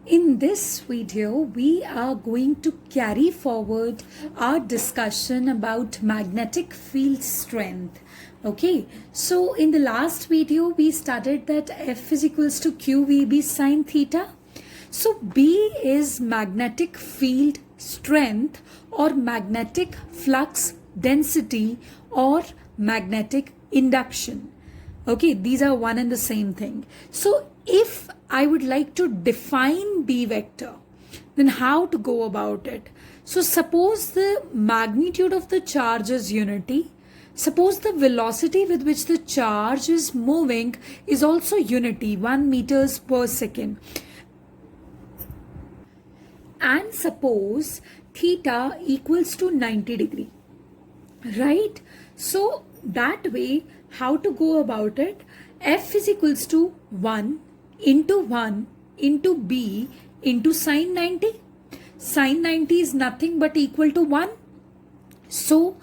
In this video, we are going to carry forward our discussion about magnetic field strength. Okay, so in the last video, we studied that F is equals to QVB sine theta. So B is magnetic field strength or magnetic flux density or magnetic induction. Okay, these are one and the same thing. So if I would like to define B vector, then how to go about it? So suppose the magnitude of the charge is unity. Suppose the velocity with which the charge is moving is also unity, 1 meters per second. And suppose theta equals to 90 degree, right? So that way, how to go about it? F is equals to 1 into B into sine 90. Sine 90 is nothing but equal to 1. So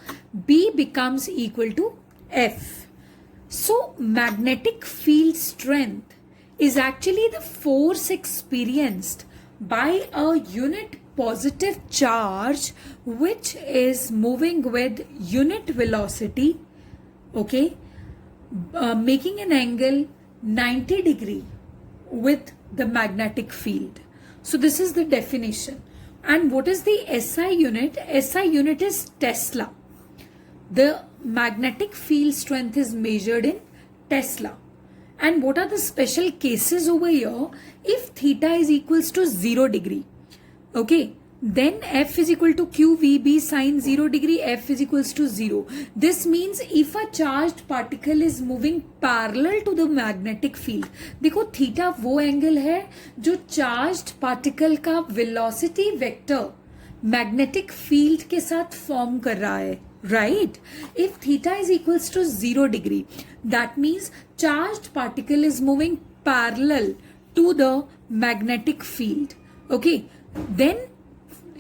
B becomes equal to F. So magnetic field strength is actually the force experienced by a unit positive charge which is moving with unit velocity, okay, making an angle 90 degree with the magnetic field. So this is the definition. And what is the SI unit? SI unit is Tesla. The magnetic field strength is measured in Tesla. And what are the special cases over here? If theta is equals to 0 degree, okay, then F is equal to QVB sine 0 degree, F is equals to 0. This means if a charged particle is moving parallel to the magnetic field, देखो theta वो angle है जो charged particle का velocity vector magnetic field के साथ form कर रहा है, right? If theta is equals to 0 degree, that means charged particle is moving parallel to the magnetic field. Okay, then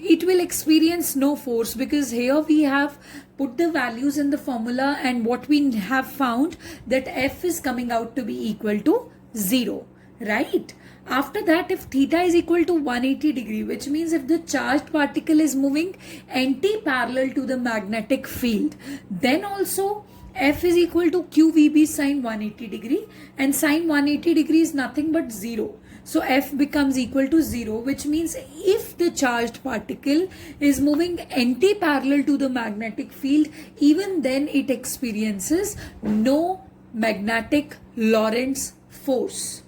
it will experience no force because here we have put the values in the formula and what we have found that F is coming out to be equal to 0, right? After that, if theta is equal to 180 degree, which means if the charged particle is moving anti-parallel to the magnetic field, then also F is equal to QVB sine 180 degree, and sine 180 degree is nothing but 0. So F becomes equal to 0, which means if the charged particle is moving anti-parallel to the magnetic field, even then it experiences no magnetic Lorentz force.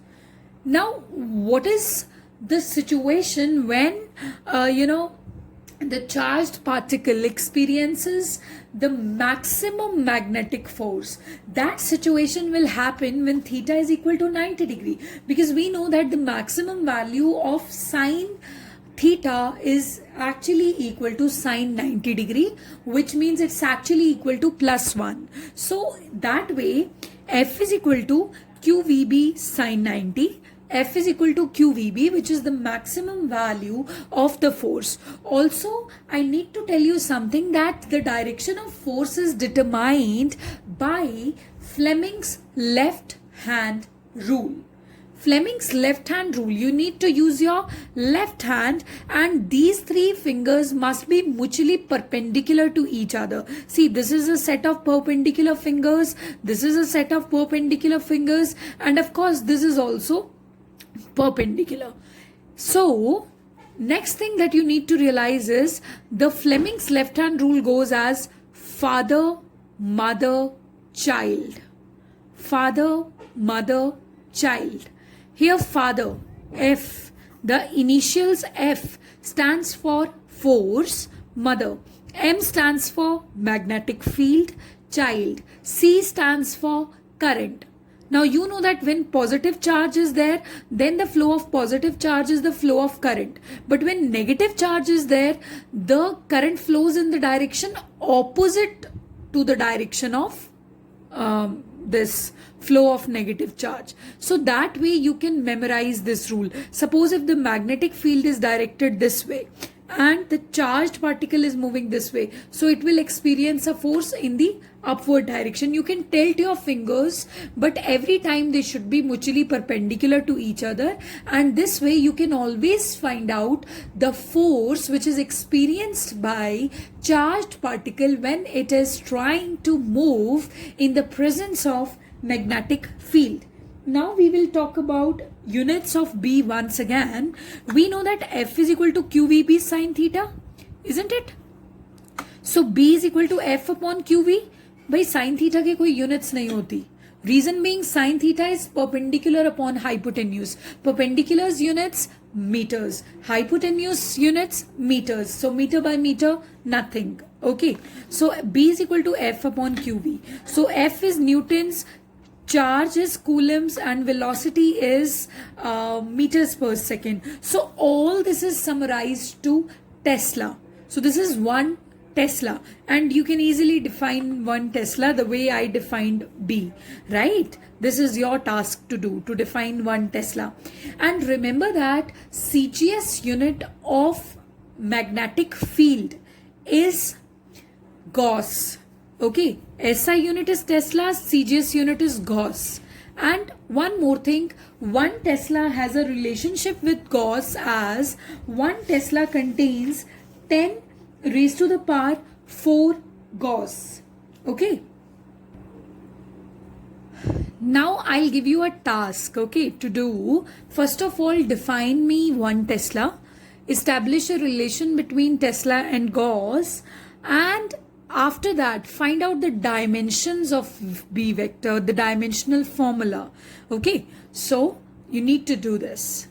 Now, what is the situation when, the charged particle experiences the maximum magnetic force? That situation will happen when theta is equal to 90 degree, because we know that the maximum value of sine theta is actually equal to sine 90 degree, which means it's actually equal to plus 1. So that way, F is equal to QVB sine 90. F is equal to QVB, which is the maximum value of the force. Also, I need to tell you something, that the direction of force is determined by Fleming's left hand rule. Fleming's left hand rule, you need to use your left hand and these three fingers must be mutually perpendicular to each other. See, this is a set of perpendicular fingers, this is a set of perpendicular fingers, and of course this is also perpendicular. So next thing that you need to realize is the Fleming's left hand rule goes as father, mother, child. Father, mother, child. Here father, F, the initials F stands for force, mother. M stands for magnetic field, child. C stands for current. Now you know that when positive charge is there, then the flow of positive charge is the flow of current. But when negative charge is there, the current flows in the direction opposite to the direction of this flow of negative charge. So that way you can memorize this rule. Suppose if the magnetic field is directed this way and the charged particle is moving this way, so it will experience a force in the upward direction. You can tilt your fingers, but every time they should be mutually perpendicular to each other, and this way you can always find out the force which is experienced by charged particle when it is trying to move in the presence of magnetic field. Now we will talk about units of B once again. We know that F is equal to QVB sin theta, isn't it? So B is equal to F upon QV. भाई sin theta के कोई units नहीं होती. Reason being sin theta is perpendicular upon hypotenuse. Perpendicular's units meters. Hypotenuse units meters. So meter by meter nothing. Okay. So B is equal to F upon QV. So F is Newton's, charge is coulombs, and velocity is meters per second. So all this is summarized to Tesla. So this is 1 Tesla, and you can easily define 1 Tesla the way I defined B, right? This is your task to do, to define 1 Tesla. And remember that CGS unit of magnetic field is Gauss. Okay, SI unit is Tesla, CGS unit is Gauss. And one more thing, 1 Tesla has a relationship with Gauss as 1 Tesla contains 10 raised to the power 4 Gauss. Okay. Now I'll give you a task, okay, to do. First of all, define me 1 Tesla, establish a relation between Tesla and Gauss, and after that find out the dimensions of B vector, the dimensional formula. Okay, so you need to do this.